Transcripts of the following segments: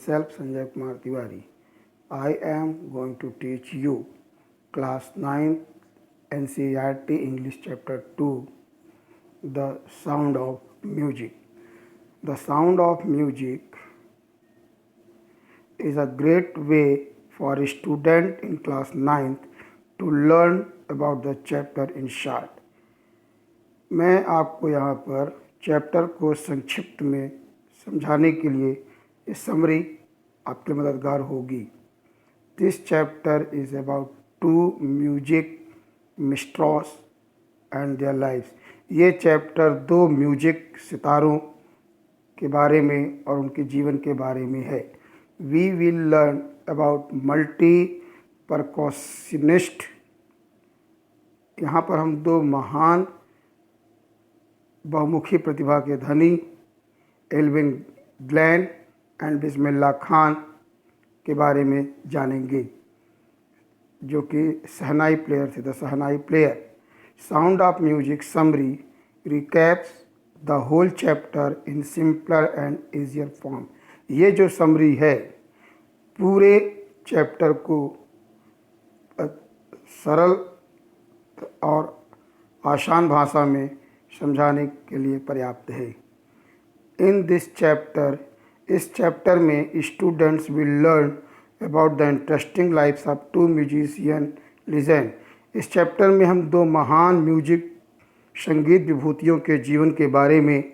myself Sanjay Kumar Tiwari. I am going to teach you class 9 NCERT English chapter 2, The Sound of Music. The sound of music is a great way for a student in class 9th to learn about the chapter in short. मैं आपको यहाँ पर chapter को संक्षिप्त में समझाने के लिए ये समरी आपके मददगार होगी। This chapter is about two music maestros and their lives. ये चैप्टर दो म्यूजिक सितारों के बारे में और उनके जीवन के बारे में है। We will learn about multi percussionist. यहाँ पर हम दो महान बहुमुखी प्रतिभा के धनी Evelyn Glennie and Bismillah Khan के बारे में जानेंगे, जो कि शहनाई प्लेयर थे। The shehnai player. Sound of music summary recaps the whole chapter in simpler and easier form. ये जो समरी है पूरे चैप्टर को सरल और आसान भाषा में समझाने के लिए पर्याप्त है। इन दिस चैप्टर, इस चैप्टर में students will learn about the interesting lifes of two musician legend. इस चैप्टर में हम दो महान म्यूजिक संगीत विभूतियों के जीवन के बारे में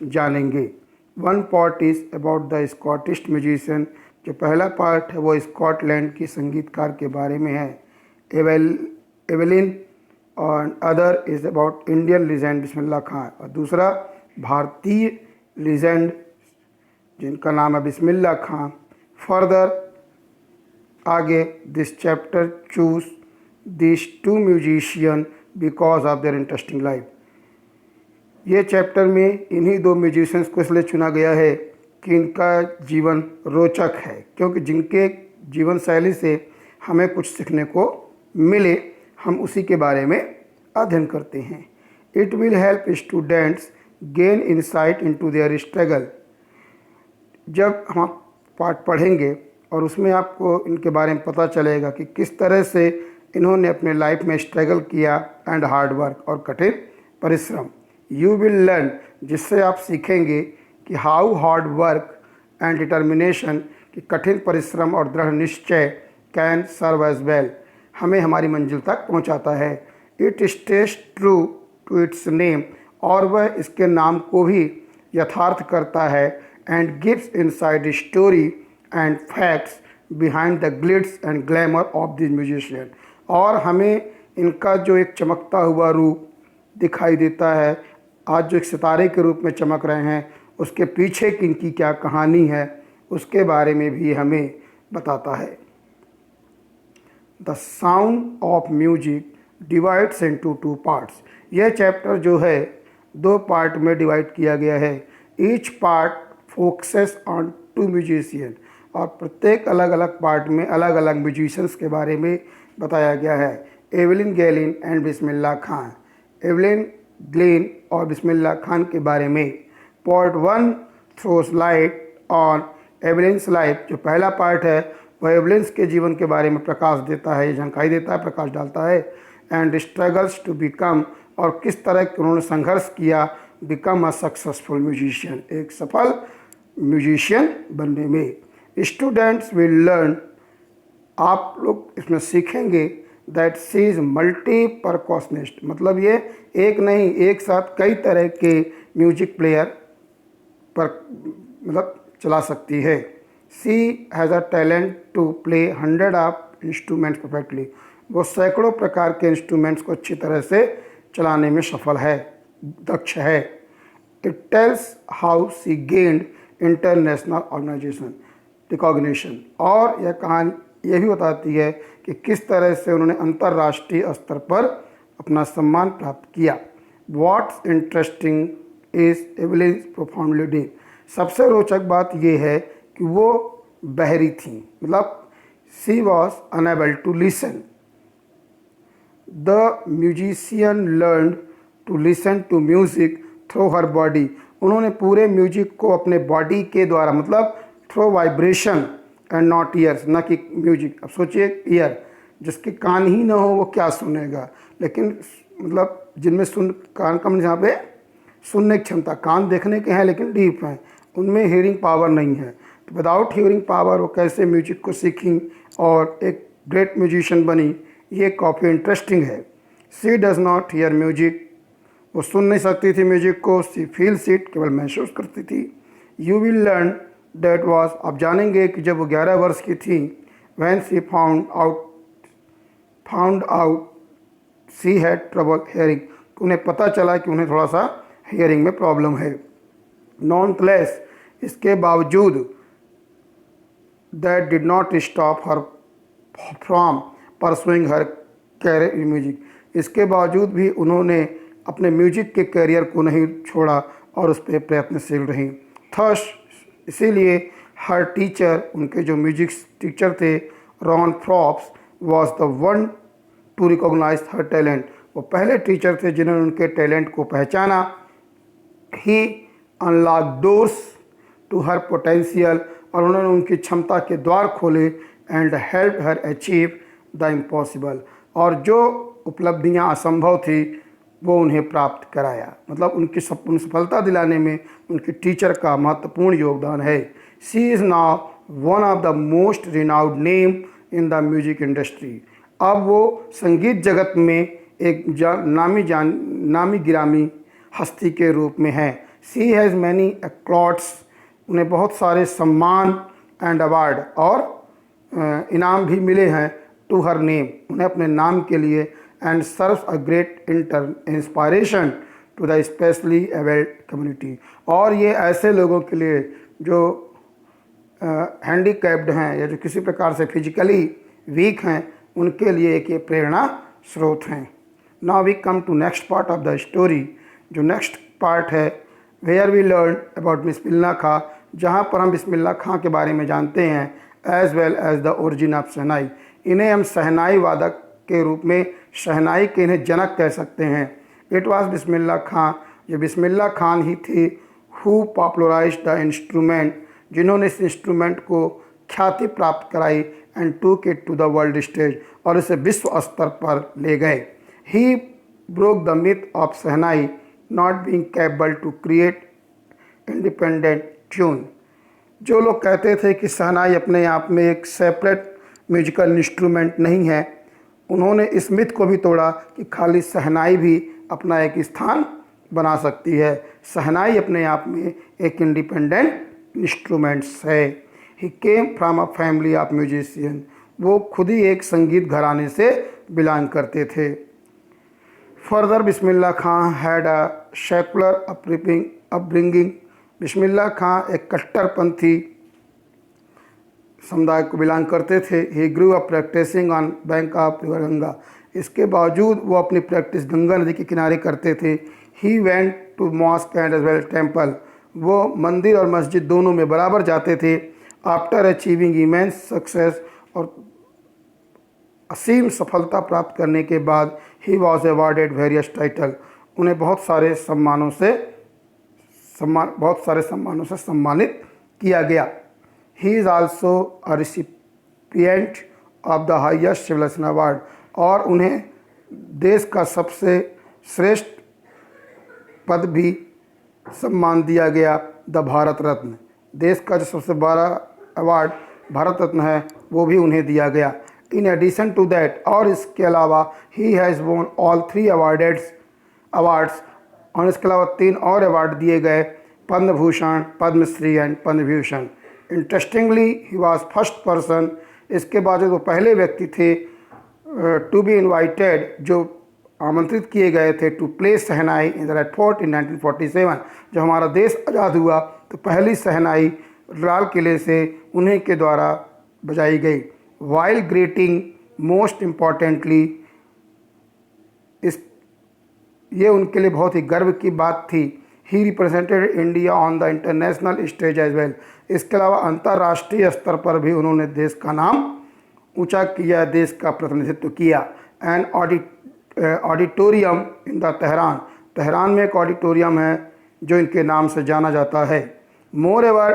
जानेंगे। One part is about the Scottish musician. जो पहला पार्ट है वो स्कॉटलैंड की संगीतकार के बारे में है, एवेलिन, और other is about Indian legend Bismillah Khan. और दूसरा भारतीय लीजेंड जिनका नाम है बिस्मिल्लाह खान। फर्दर आगे this chapter choose this two musician because of their interesting life. ये चैप्टर में इन्हीं दो म्यूजिशियंस को इसलिए चुना गया है कि इनका जीवन रोचक है, क्योंकि जिनके जीवन शैली से हमें कुछ सीखने को मिले, हम उसी के बारे में अध्ययन करते हैं। It will help students gain insight into their struggle. जब हम पाठ पढ़ेंगे और उसमें आपको इनके बारे में पता चलेगा कि किस तरह से इन्होंने अपने लाइफ में स्ट्रगल किया एंड हार्ड वर्क और कठिन परिश्रम। यू विल लर्न, जिससे आप सीखेंगे कि how hard work and determination, कि कठिन परिश्रम और दृढ़ निश्चय कैन सर्व एज वेल, हमें हमारी मंजिल तक पहुंचाता है। It stays true to its name, और वह इसके नाम को भी यथार्थ करता है। And gives inside story and facts behind the glitz and glamour of this musician, और हमें इनका जो एक चमकता हुआ रूप दिखाई देता है, आज जो एक सितारे के रूप में चमक रहे हैं, उसके पीछे की इनकी क्या कहानी है उसके बारे में भी हमें बताता है। The sound of music divides into two parts. यह चैप्टर जो है दो पार्ट में डिवाइड किया गया है। Each part focuses on two musician, और प्रत्येक अलग अलग पार्ट में अलग अलग म्यूजिशियंस के बारे में बताया गया है। Evelyn Glennie and Bismillah Khan. Evelyn Glennie और बिस्मिल्लाह खान के बारे में। Part 1 throws light on Evelyn's life. जो पहला पार्ट है वह एवेलिन्स के जीवन के बारे में प्रकाश देता है, झंकाई देता है, प्रकाश डालता है। एंड स्ट्रगल्स टू बिकम, और किस तरह के उन्होंने संघर्ष किया बिकम अ सक्सेसफुल म्यूजिशियन, एक सफल म्यूजिशियन बनने में। स्टूडेंट्स विल लर्न, आप लोग इसमें सीखेंगे दैट शी इज़ मल्टी परकॉशनिस्ट, मतलब ये एक नहीं, एक साथ कई तरह के म्यूजिक प्लेयर पर मतलब चला सकती है। She has a talent to play 100 of instruments perfectly. वो सैकड़ों प्रकार के इंस्ट्रूमेंट्स को अच्छी तरह से चलाने में सफल है, दक्ष है। It tells how she gained international organization recognition, और यह कहानी यह भी बताती है कि किस तरह से उन्होंने अंतर्राष्ट्रीय स्तर पर अपना सम्मान प्राप्त किया। What's interesting is Evelyn profoundly deep. सबसे रोचक बात यह है कि वो बहरी थी, मतलब she was unable to listen. The musician learn to listen to music through her body. उन्होंने पूरे म्यूजिक को अपने बॉडी के द्वारा, मतलब through vibration and not ears, न कि म्यूजिक। अब सोचिए ईयर, जिसके कान ही ना हो वो क्या सुनेगा, लेकिन मतलब जिनमें कान कम, जहाँ पे सुनने की क्षमता, कान देखने के हैं लेकिन डीप हैं, उनमें हियरिंग पावर नहीं है। तो विदाउट हियरिंग पावर वो कैसे म्यूजिक को सीखी और एक ग्रेट म्यूजिशियन बनी, ये काफ़ी इंटरेस्टिंग है। सी डज नॉट हियर म्यूजिक, वो सुन नहीं सकती थी म्यूजिक को, सी फील्स इट, केवल महसूस करती थी। You will learn that was, आप जानेंगे कि जब वो 11 वर्ष की थी, van C found out she had trouble hearing, उन्हें पता चला कि उन्हें थोड़ा सा हेयरिंग में प्रॉब्लम है। नॉनथलेस, इसके बावजूद, that did not stop her from pursuing her career in music, इसके बावजूद भी उन्होंने अपने म्यूजिक के करियर को नहीं छोड़ा और उस पर प्रयत्नशील रहीं। थस, इसीलिए हर टीचर, उनके जो म्यूजिक टीचर थे Ron Forbes, was the one to recognise her talent, वो पहले टीचर थे जिन्होंने उनके टैलेंट को पहचाना। He unlock doors to her potential, और उन्होंने उनकी क्षमता के द्वार खोले। And help her achieve the impossible, और जो उपलब्धियां असंभव थी वो उन्हें प्राप्त कराया। मतलब उनकी सफलता दिलाने में उनके टीचर का महत्वपूर्ण योगदान है। She is now one of the most renowned name in the music industry, अब वो संगीत जगत में एक नामी गिरामी हस्ती के रूप में है। सी हैज़ मैनी एक्लॉट्स, उन्हें बहुत सारे सम्मान एंड अवार्ड और इनाम भी मिले हैं टू हर नेम, उन्हें अपने नाम के लिए। And serves a great inspiration to the specially abled community, और ये ऐसे लोगों के लिए जो हैंडीकैप्ड हैं या जो किसी प्रकार से फिजिकली वीक हैं, उनके लिए एक ये प्रेरणा स्रोत हैं। Now we come to next part of the story, जो नेक्स्ट पार्ट है where we learn about Bismillah Khan, जहाँ पर हम बिस्मिल्लाह खां के बारे में जानते हैं। As well as the origin of shehnai, इन्हें हम शहनाई वादक के रूप में, शहनाई के इन्हें जनक कह सकते हैं। इट वाज बिस्मिल्लाह खां, ये बिस्मिल्लाह खान ही थी हु पॉपुलराइज द इंस्ट्रूमेंट, जिन्होंने इस इंस्ट्रूमेंट को ख्याति प्राप्त कराई। And took it to the world stage, और इसे विश्व स्तर पर ले गए। He broke the myth of shehnai not being capable to create independent tune, जो लोग कहते थे कि शहनाई अपने आप में एक सेपरेट म्यूजिकल इंस्ट्रूमेंट नहीं है, उन्होंने इस मिथ को भी तोड़ा कि खाली शहनाई भी अपना एक स्थान बना सकती है। शहनाई अपने आप में एक इंडिपेंडेंट इंस्ट्रूमेंट्स है। He came from a family of musician, वो खुद ही एक संगीत घराने से बिलोंग करते थे। Further Bismillah Khan had a secular upbringing, Bismillah Khan एक कट्टरपंथी समुदाय को बिलोंग करते थे। He grew up practising on bank of river Ganga, इसके बावजूद वो अपनी प्रैक्टिस गंगा नदी के किनारे करते थे। He went to mosque and as well temple, वो मंदिर और मस्जिद दोनों में बराबर जाते थे। आफ्टर अचीविंग इमेंस सक्सेस, और असीम सफलता प्राप्त करने के बाद, he was awarded various title, उन्हें बहुत सारे सम्मानों से सम्मानित किया गया। He is also a recipient of the highest civilization award, और उन्हें देश का सबसे श्रेष्ठ पद भी सम्मान दिया गया, द भारत रत्न, देश का जो सबसे बड़ा अवार्ड भारत रत्न है वो भी उन्हें दिया गया। इन एडिशन टू दैट, और इसके अलावा he has won all 3 awards, और इसके अलावा 3 और अवार्ड दिए गए, Padma Bhushan, Padmashri and Padma Vibhushan. Interestingly he was first person, इसके बाद वो पहले व्यक्ति थे टू बी इन्वाइटेड, जो आमंत्रित किए गए थे to play shehnai in the Red Fort in 1947। जब हमारा देश आज़ाद हुआ तो पहली शहनाई लाल किले से उन्हीं के द्वारा बजाई गई। वाइल ग्रीटिंग मोस्ट इम्पॉर्टेंटली, ये उनके लिए बहुत ही गर्व की बात थी। He represented India on the international stage as well, इसके अलावा अंतर्राष्ट्रीय स्तर पर भी उन्होंने देश का नाम ऊंचा किया, देश का प्रतिनिधित्व किया। And auditorium in the Tehran में एक ऑडिटोरियम है जो इनके नाम से जाना जाता है। Moreover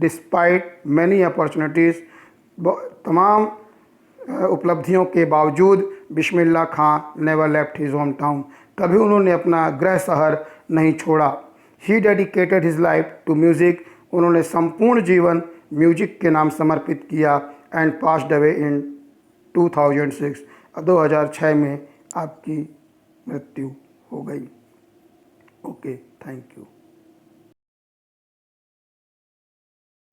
despite many opportunities, तमाम उपलब्धियों के बावजूद Bismillah Khan never left his home town, कभी उन्होंने अपना गृह शहर नहीं छोड़ा। He dedicated his life to music, उन्होंने संपूर्ण जीवन म्यूजिक के नाम समर्पित किया। एंड पास्ड अवे इन 2006, 2006 में आपकी मृत्यु हो गई। Okay, thank you.